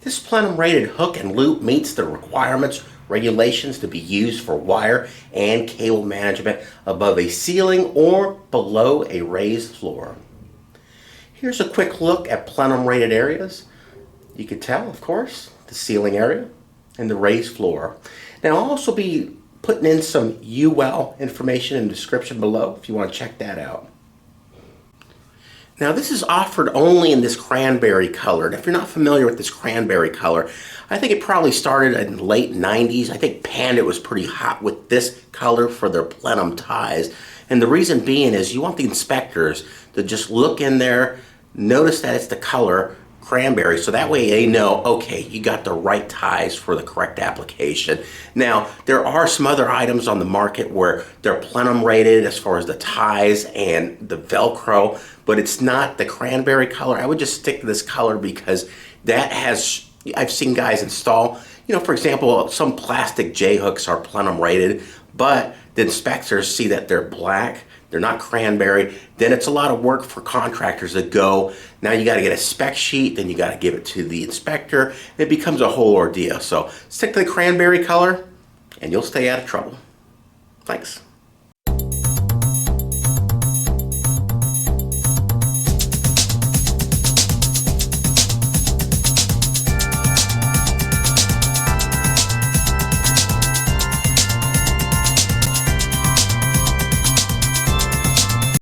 This Plenum-rated hook and loop meets the requirements, regulations to be used for wire and cable management above a ceiling or below a raised floor. Here's a quick look at Plenum-rated areas. You can tell, of course, the ceiling area and the raised floor. Now I'll also be putting in some UL information in the description below if you want to check that out. Now this is offered only in this cranberry color. And if you're not familiar with this cranberry color, I think it probably started in the late 90s. I think Panda was pretty hot with this color for their plenum ties. And the reason being is you want the inspectors to just look in there, notice that it's the color cranberry, so that way they know, okay, you got the right ties for the correct application. Now, there are some other items on the market where they're plenum rated as far as the ties and the Velcro, but it's not the cranberry color. I would just stick to this color because that has, I've seen guys install, you know, for example, some plastic J-hooks are plenum rated, but the inspectors see that they're black, they're not cranberry, then it's a lot of work for contractors to go. Now you got to get a spec sheet, then you got to give it to the inspector. It becomes a whole ordeal. So stick to the cranberry color and you'll stay out of trouble. Thanks.